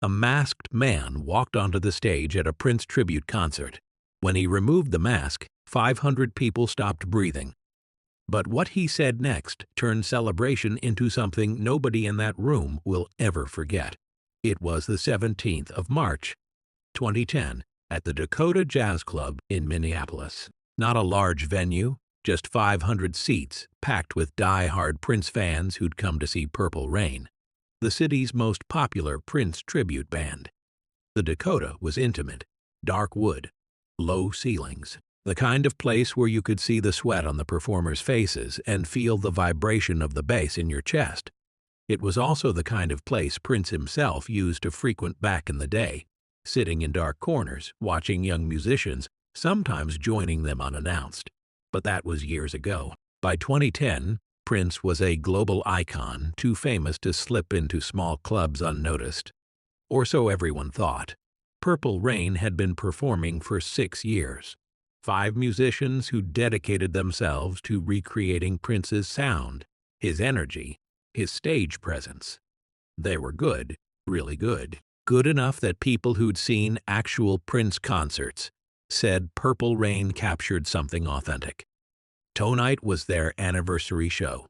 A masked man walked onto the stage at a Prince tribute concert. When he removed the mask, 500 people stopped breathing. But what he said next turned celebration into something nobody in that room will ever forget. It was the 17th of March, 2010, at the Dakota Jazz Club in Minneapolis. Not a large venue, just 500 seats packed with die-hard Prince fans who'd come to see Purple Rain, the city's most popular Prince tribute band. The Dakota was intimate, dark wood, low ceilings, the kind of place where you could see the sweat on the performers' faces and feel the vibration of the bass in your chest. It was also the kind of place Prince himself used to frequent back in the day, sitting in dark corners, watching young musicians, sometimes joining them unannounced. But that was years ago. By 2010, Prince was a global icon, too famous to slip into small clubs unnoticed. Or so everyone thought. Purple Rain had been performing for 6 years. 5 musicians who dedicated themselves to recreating Prince's sound, his energy, his stage presence. They were good, really good. Good enough that people who'd seen actual Prince concerts said Purple Rain captured something authentic. Tonight was their anniversary show.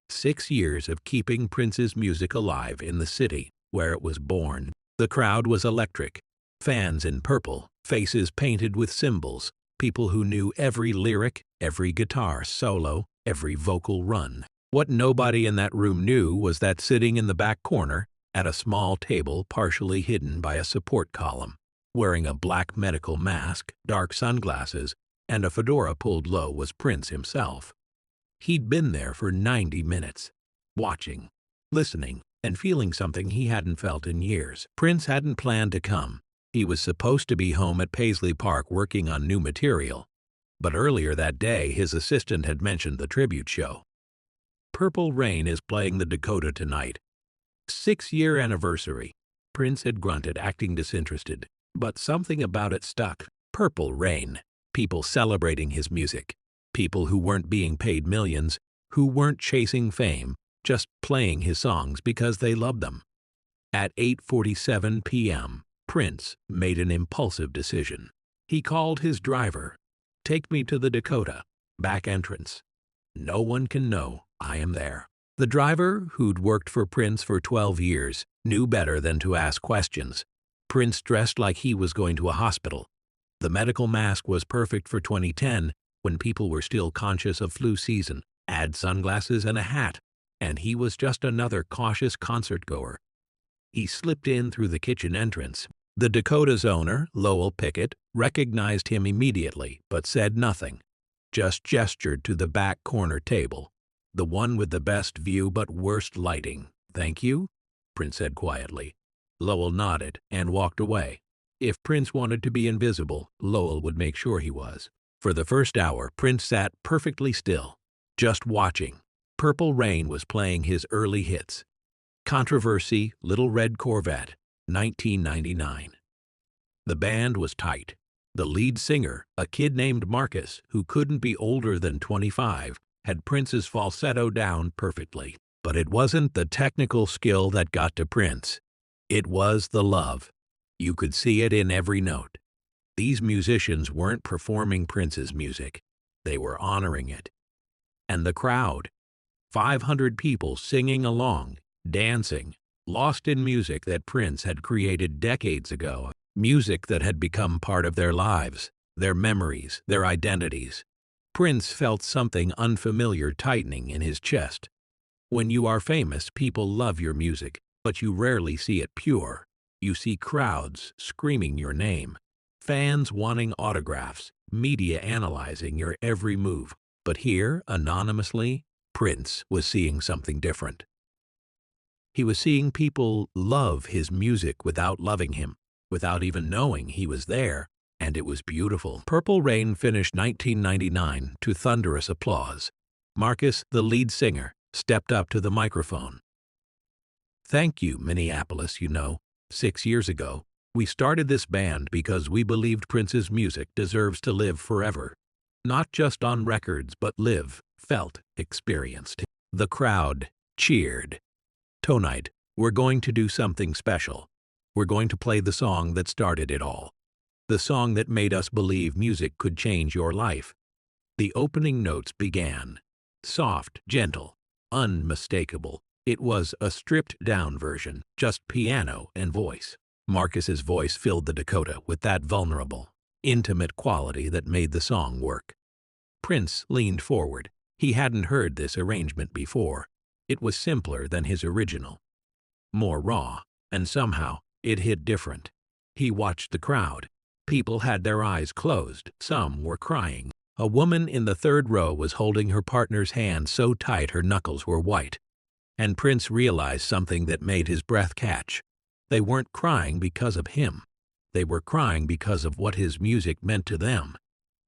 6 years of keeping Prince's music alive in the city where it was born. The crowd was electric. Fans in purple, faces painted with symbols, people who knew every lyric, every guitar solo, every vocal run. What nobody in that room knew was that sitting in the back corner, at a small table partially hidden by a support column, wearing a black medical mask, dark sunglasses, and a fedora pulled low was Prince himself. He'd been there for 90 minutes, watching, listening, and feeling something he hadn't felt in years. Prince hadn't planned to come. He was supposed to be home at Paisley Park working on new material. But earlier that day, his assistant had mentioned the tribute show. Purple Rain is playing the Dakota tonight. 6-year anniversary. Prince had grunted, acting disinterested. But something about it stuck. Purple Rain. People celebrating his music. People who weren't being paid millions, who weren't chasing fame, just playing his songs because they loved them. At 8:47 p.m., Prince made an impulsive decision. He called his driver. "Take me to the Dakota. Back entrance. No one can know I am there." The driver, who'd worked for Prince for 12 years, knew better than to ask questions. Prince dressed like he was going to a hospital. The medical mask was perfect for 2010, when people were still conscious of flu season. Add sunglasses and a hat, and he was just another cautious concert-goer. He slipped in through the kitchen entrance. The Dakota's owner, Lowell Pickett, recognized him immediately, but said nothing. Just gestured to the back corner table, the one with the best view but worst lighting. "Thank you," Prince said quietly. Lowell nodded and walked away. If Prince wanted to be invisible, Lowell would make sure he was. For the first hour, Prince sat perfectly still, just watching. Purple Rain was playing his early hits. Controversy, Little Red Corvette, 1999. The band was tight. The lead singer, a kid named Marcus, who couldn't be older than 25, had Prince's falsetto down perfectly. But it wasn't the technical skill that got to Prince. It was the love. You could see it in every note. These musicians weren't performing Prince's music. They were honoring it. And the crowd, 500 people singing along, dancing, lost in music that Prince had created decades ago, music that had become part of their lives, their memories, their identities. Prince felt something unfamiliar tightening in his chest. When you are famous, people love your music, but you rarely see it pure. You see crowds screaming your name, fans wanting autographs, media analyzing your every move. But here, anonymously, Prince was seeing something different. He was seeing people love his music without loving him, without even knowing he was there, and it was beautiful. Purple Rain finished 1999 to thunderous applause. Marcus, the lead singer, stepped up to the microphone. "Thank you, Minneapolis. 6 years ago, we started this band because we believed Prince's music deserves to live forever. Not just on records, but live, felt, experienced." The crowd cheered. "Tonight, we're going to do something special. We're going to play the song that started it all. The song that made us believe music could change your life. The opening notes began. Soft, gentle, unmistakable. It was a stripped-down version, just piano and voice. Marcus's voice filled the Dakota with that vulnerable, intimate quality that made the song work. Prince leaned forward. He hadn't heard this arrangement before. It was simpler than his original. More raw, and somehow, it hit different. He watched the crowd. People had their eyes closed. Some were crying. A woman in the third row was holding her partner's hand so tight her knuckles were white. And Prince realized something that made his breath catch. They weren't crying because of him. They were crying because of what his music meant to them.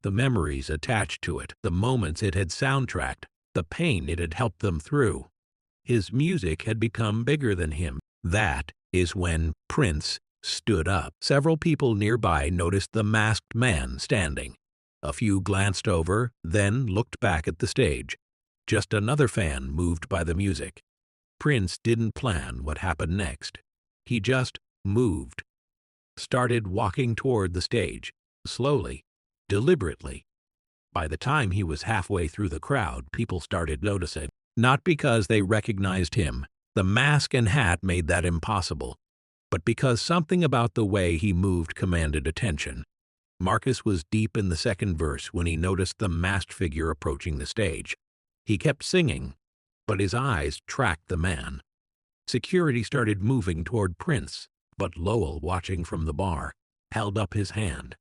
The memories attached to it, the moments it had soundtracked, the pain it had helped them through. His music had become bigger than him. That is when Prince stood up. Several people nearby noticed the masked man standing. A few glanced over, then looked back at the stage. Just another fan moved by the music. Prince didn't plan what happened next. He just moved. Started walking toward the stage, slowly, deliberately. By the time he was halfway through the crowd, people started noticing. Not because they recognized him. The mask and hat made that impossible. But because something about the way he moved commanded attention. Marcus was deep in the second verse when he noticed the masked figure approaching the stage. He kept singing, but his eyes tracked the man. Security started moving toward Prince, but Lowell, watching from the bar, held up his hand.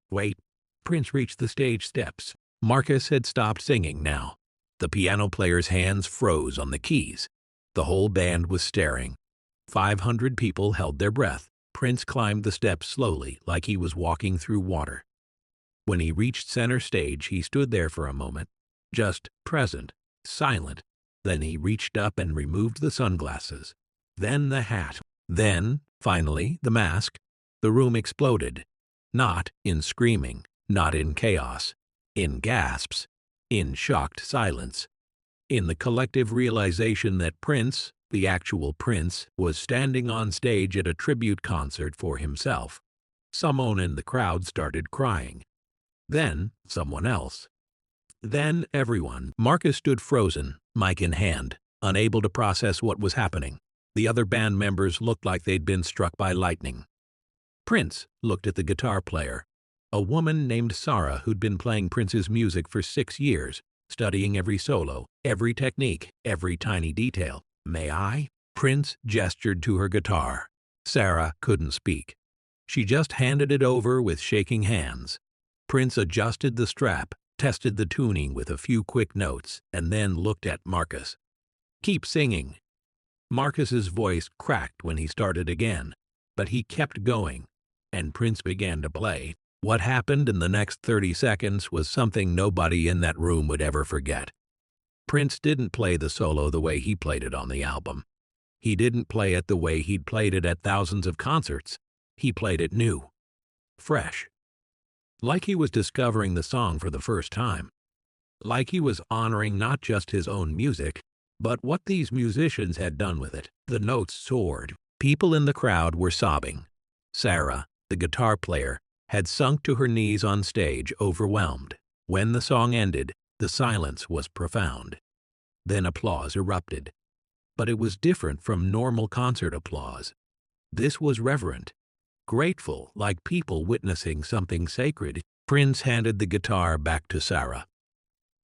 Wait. Prince reached the stage steps. Marcus had stopped singing now. The piano player's hands froze on the keys. The whole band was staring. 500 people held their breath. Prince climbed the steps slowly, like he was walking through water. When he reached center stage, he stood there for a moment, just present, silent. Then he reached up and removed the sunglasses. Then the hat. Then, finally, the mask. The room exploded. Not in screaming, not in chaos, in gasps, in shocked silence, in the collective realization that Prince, the actual Prince, was standing on stage at a tribute concert for himself. Someone in the crowd started crying. Then, someone else. Then, everyone. Marcus stood frozen, mic in hand, unable to process what was happening. The other band members looked like they'd been struck by lightning. Prince looked at the guitar player, a woman named Sara who'd been playing Prince's music for 6 years, studying every solo, every technique, every tiny detail. May I? Prince gestured to her guitar. Sara couldn't speak. She just handed it over with shaking hands. Prince adjusted the strap, tested the tuning with a few quick notes, and then looked at Marcus. Keep singing. Marcus's voice cracked when he started again, but he kept going, and Prince began to play. What happened in the next 30 seconds was something nobody in that room would ever forget. Prince didn't play the solo the way he played it on the album. He didn't play it the way he'd played it at thousands of concerts. He played it new, fresh. Like he was discovering the song for the first time. Like he was honoring not just his own music, but what these musicians had done with it. The notes soared. People in the crowd were sobbing. Sara, the guitar player, had sunk to her knees on stage, overwhelmed. When the song ended, the silence was profound. Then applause erupted. But it was different from normal concert applause. This was reverent, grateful, like people witnessing something sacred. Prince handed the guitar back to Sara.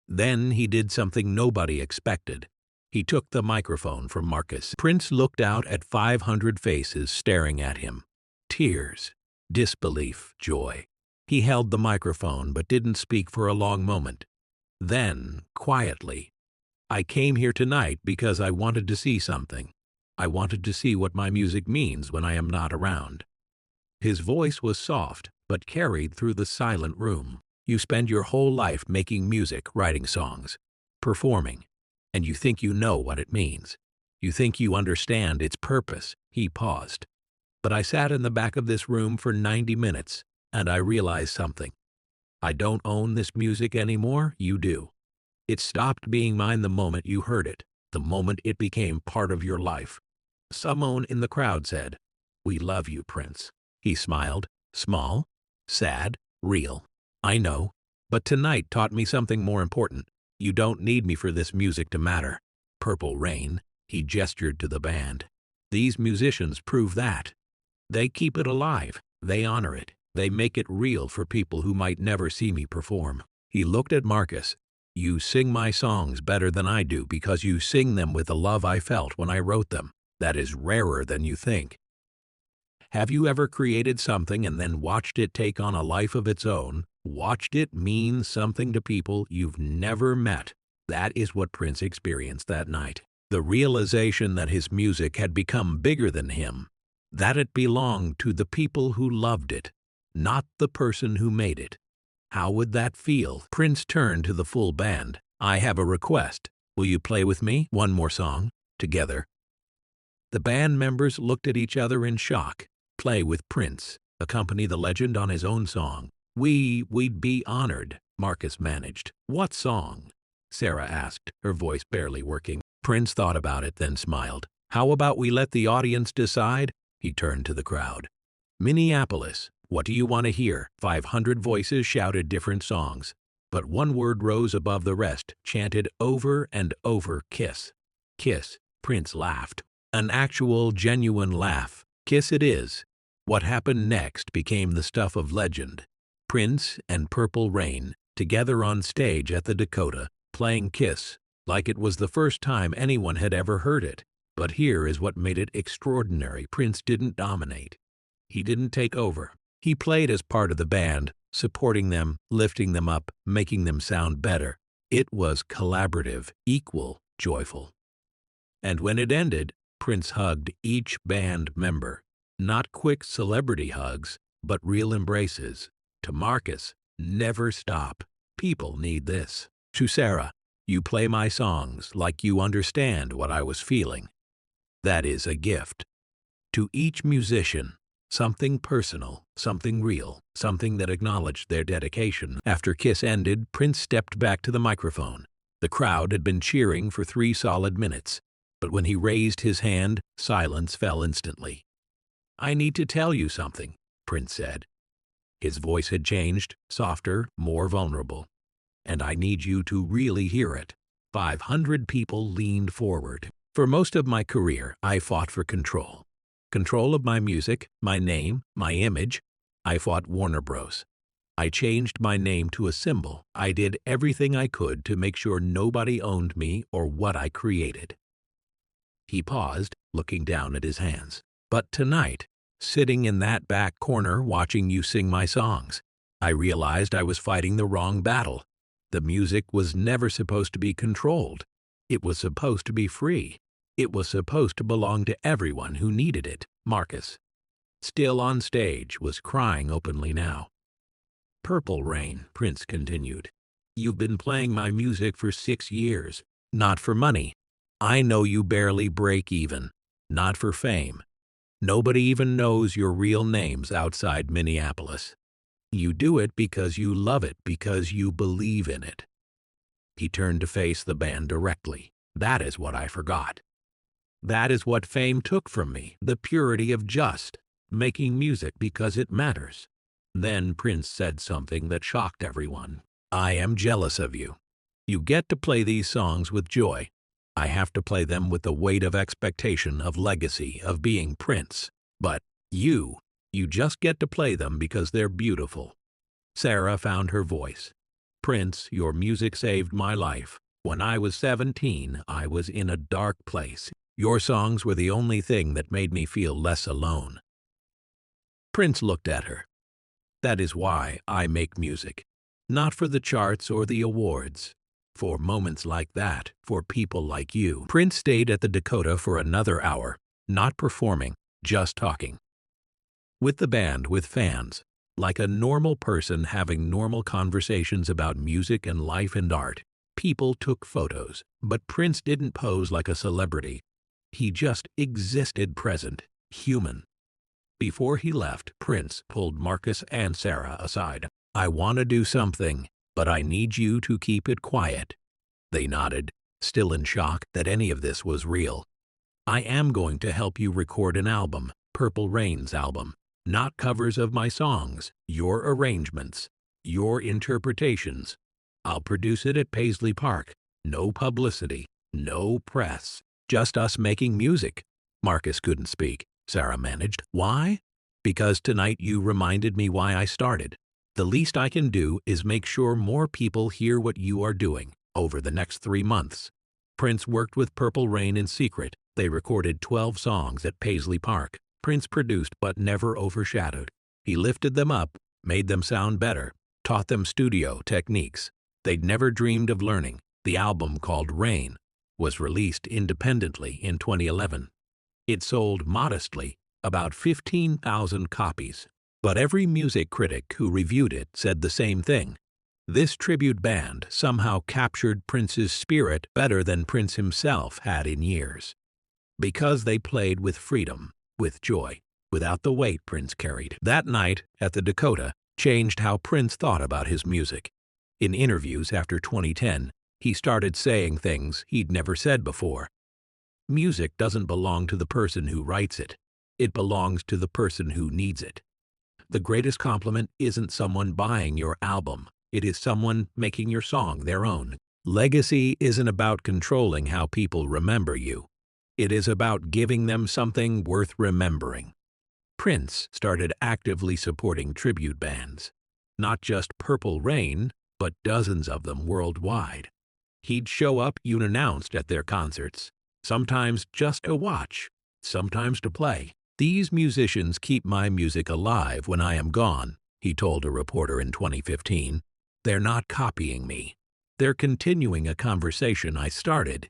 Then he did something nobody expected. He took the microphone from Marcus. Prince looked out at 500 faces staring at him. Tears, disbelief, joy. He held the microphone but didn't speak for a long moment. Then, quietly, I came here tonight because I wanted to see something. I wanted to see what my music means when I am not around. His voice was soft, but carried through the silent room. You spend your whole life making music, writing songs, performing, and you think you know what it means. You think you understand its purpose. He paused. But I sat in the back of this room for 90 minutes, and I realized something. I don't own this music anymore, you do. It stopped being mine the moment you heard it, the moment it became part of your life. Someone in the crowd said, We love you, Prince. He smiled. Small, sad, real. I know, but tonight taught me something more important. You don't need me for this music to matter. Purple Rain, he gestured to the band. These musicians prove that. They keep it alive. They honor it. They make it real for people who might never see me perform. He looked at Marcus. You sing my songs better than I do because you sing them with the love I felt when I wrote them. That is rarer than you think. Have you ever created something and then watched it take on a life of its own? Watched it mean something to people you've never met? That is what Prince experienced that night. The realization that his music had become bigger than him. That it belonged to the people who loved it, not the person who made it. How would that feel? Prince turned to the full band. I have a request. Will you play with me one more song, together? The band members looked at each other in shock. Play with Prince, accompany the legend on his own song. We'd be honored, Marcus managed. What song? Sara asked, her voice barely working. Prince thought about it, then smiled. How about we let the audience decide? He turned to the crowd. Minneapolis, what do you want to hear? 500 voices shouted different songs, but one word rose above the rest, chanted over and over, kiss. Kiss. Prince laughed. An actual, genuine laugh. Kiss it is. What happened next became the stuff of legend. Prince and Purple Rain, together on stage at the Dakota, playing Kiss, like it was the first time anyone had ever heard it. But here is what made it extraordinary. Prince didn't dominate. He didn't take over. He played as part of the band, supporting them, lifting them up, making them sound better. It was collaborative, equal, joyful. And when it ended, Prince hugged each band member. Not quick celebrity hugs, but real embraces. To Marcus, never stop. People need this. To Sara, you play my songs like you understand what I was feeling. That is a gift. To each musician, something personal, something real, something that acknowledged their dedication. After Kiss ended, Prince stepped back to the microphone. The crowd had been cheering for 3 solid minutes, but when he raised his hand, silence fell instantly. I need to tell you something, Prince said. His voice had changed, softer, more vulnerable. And I need you to really hear it. 500 people leaned forward. For most of my career, I fought for control. Control of my music, my name, my image. I fought Warner Bros. I changed my name to a symbol. I did everything I could to make sure nobody owned me or what I created. He paused, looking down at his hands. But tonight, sitting in that back corner watching you sing my songs, I realized I was fighting the wrong battle. The music was never supposed to be controlled. It was supposed to be free. It was supposed to belong to everyone who needed it. Marcus, still on stage, was crying openly now. Purple Rain, Prince continued. You've been playing my music for 6 years. Not for money. I know you barely break even. Not for fame. Nobody even knows your real names outside Minneapolis. You do it because you love it, because you believe in it. He turned to face the band directly. That is what I forgot. That is what fame took from me, the purity of just making music because it matters. Then Prince said something that shocked everyone. I am jealous of you. You get to play these songs with joy. I have to play them with the weight of expectation, of legacy, of being Prince. But you just get to play them because they're beautiful. Sara found her voice. Prince, your music saved my life. When I was 17, I was in a dark place. Your songs were the only thing that made me feel less alone. Prince looked at her. That is why I make music. Not for the charts or the awards. For moments like that, for people like you. Prince stayed at the Dakota for another hour, not performing, just talking. With the band, with fans, like a normal person having normal conversations about music and life and art. People took photos, but Prince didn't pose like a celebrity. He just existed present, human. Before he left, Prince pulled Marcus and Sara aside. I want to do something, but I need you to keep it quiet. They nodded, still in shock that any of this was real. I am going to help you record an album. Purple Rain's album. Not covers of my songs, your arrangements, your interpretations. I'll produce it at Paisley Park. No publicity, no press, just us making music. Marcus couldn't speak. Sara managed. Why? Because tonight you reminded me why I started. The least I can do is make sure more people hear what you are doing over the next 3 months. Prince worked with Purple Rain in secret. They recorded 12 songs at Paisley Park. Prince produced but never overshadowed. He lifted them up, made them sound better, taught them studio techniques they'd never dreamed of learning. The album, called Rain, was released independently in 2011. It sold modestly, about 15,000 copies. But every music critic who reviewed it said the same thing. This tribute band somehow captured Prince's spirit better than Prince himself had in years. Because they played with freedom, with joy, without the weight Prince carried. That night at the Dakota changed how Prince thought about his music. In interviews after 2010, he started saying things he'd never said before. Music doesn't belong to the person who writes it. It belongs to the person who needs it. The greatest compliment isn't someone buying your album. It is someone making your song their own. Legacy isn't about controlling how people remember you. It is about giving them something worth remembering. Prince started actively supporting tribute bands. Not just Purple Rain, but dozens of them worldwide. He'd show up unannounced at their concerts, sometimes just to watch, sometimes to play. These musicians keep my music alive when I am gone, he told a reporter in 2015. They're not copying me. They're continuing a conversation I started.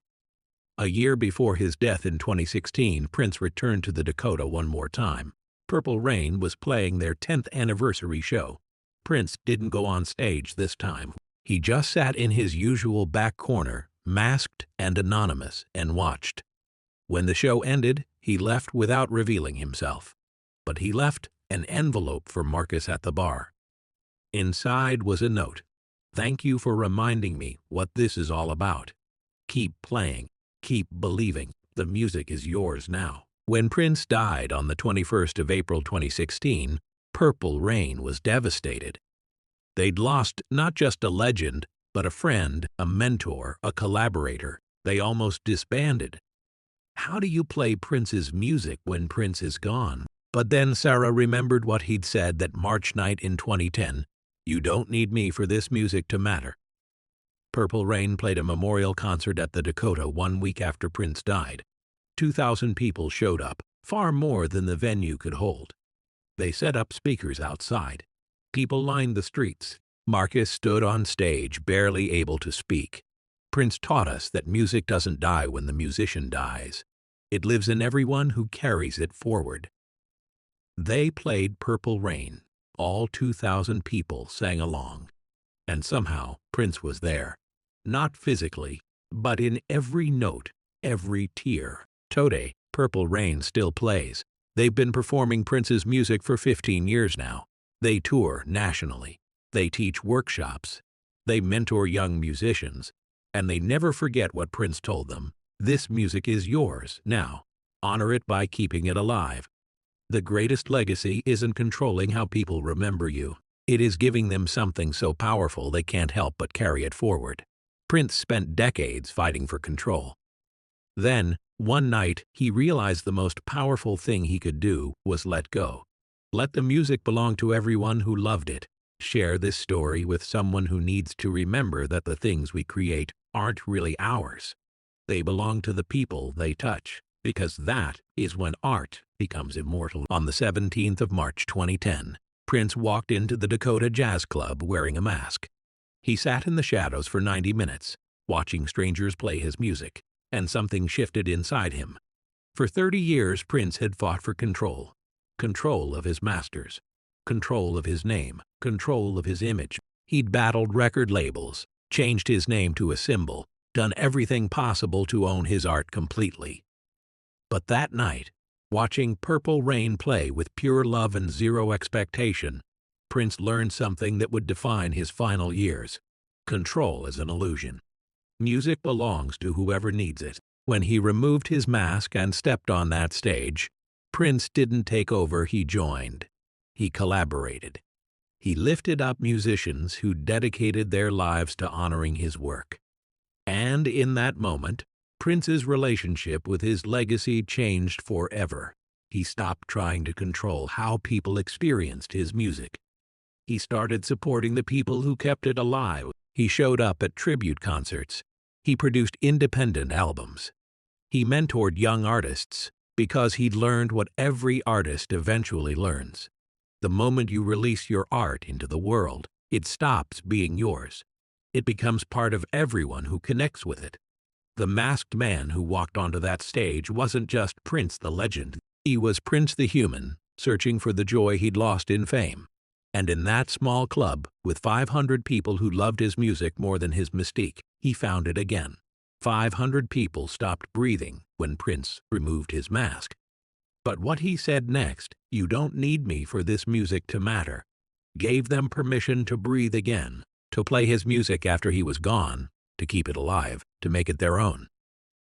A year before his death in 2016, Prince returned to the Dakota one more time. Purple Rain was playing their 10th anniversary show. Prince didn't go on stage this time. He just sat in his usual back corner, masked and anonymous, and watched. When the show ended, he left without revealing himself. But he left an envelope for Marcus at the bar. Inside was a note. Thank you for reminding me what this is all about. Keep playing. Keep believing. The music is yours now. When Prince died on the 21st of April 2016, Purple Rain was devastated. They'd lost not just a legend, but a friend, a mentor, a collaborator. They almost disbanded. How do you play Prince's music when Prince is gone? But then Sara remembered what he'd said that March night in 2010. You don't need me for this music to matter. Purple Rain played a memorial concert at the Dakota 1 week after Prince died. 2,000 people showed up, far more than the venue could hold. They set up speakers outside. People lined the streets. Marcus stood on stage, barely able to speak. Prince taught us that music doesn't die when the musician dies. It lives in everyone who carries it forward. They played Purple Rain. All 2,000 people sang along. And somehow Prince was there. Not physically, but in every note, every tear. Today, Purple Rain still plays. They've been performing Prince's music for 15 years now. They tour nationally. They teach workshops. They mentor young musicians. And they never forget what Prince told them. This music is yours now. Honor it by keeping it alive. The greatest legacy isn't controlling how people remember you. It is giving them something so powerful they can't help but carry it forward. Prince spent decades fighting for control. Then, one night, he realized the most powerful thing he could do was let go. Let the music belong to everyone who loved it. Share this story with someone who needs to remember that the things we create aren't really ours. They belong to the people they touch, because that is when art becomes immortal. On the 17th of March 2010, Prince walked into the Dakota Jazz Club wearing a mask. He sat in the shadows for 90 minutes, watching strangers play his music, and something shifted inside him. For 30 years, Prince had fought for control. Control of his masters. Control of his name. Control of his image. He'd battled record labels, changed his name to a symbol, done everything possible to own his art completely. But that night, watching Purple Rain play with pure love and zero expectation, Prince learned something that would define his final years. Control is an illusion. Music belongs to whoever needs it. When he removed his mask and stepped on that stage, Prince didn't take over, he joined. He collaborated. He lifted up musicians who dedicated their lives to honoring his work. And in that moment, Prince's relationship with his legacy changed forever. He stopped trying to control how people experienced his music. He started supporting the people who kept it alive. He showed up at tribute concerts. He produced independent albums. He mentored young artists because he'd learned what every artist eventually learns. The moment you release your art into the world, it stops being yours. It becomes part of everyone who connects with it. The masked man who walked onto that stage wasn't just Prince the legend. He was Prince the human, searching for the joy he'd lost in fame. And in that small club, with 500 people who loved his music more than his mystique, he found it again. 500 people stopped breathing when Prince removed his mask. But what he said next, "You don't need me for this music to matter," gave them permission to breathe again, to play his music after he was gone, to keep it alive, to make it their own.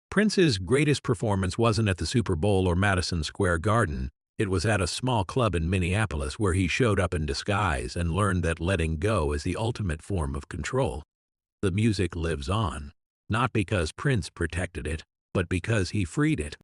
Prince's greatest performance wasn't at the Super Bowl or Madison Square Garden. It was at a small club in Minneapolis where he showed up in disguise and learned that letting go is the ultimate form of control. The music lives on, not because Prince protected it, but because he freed it.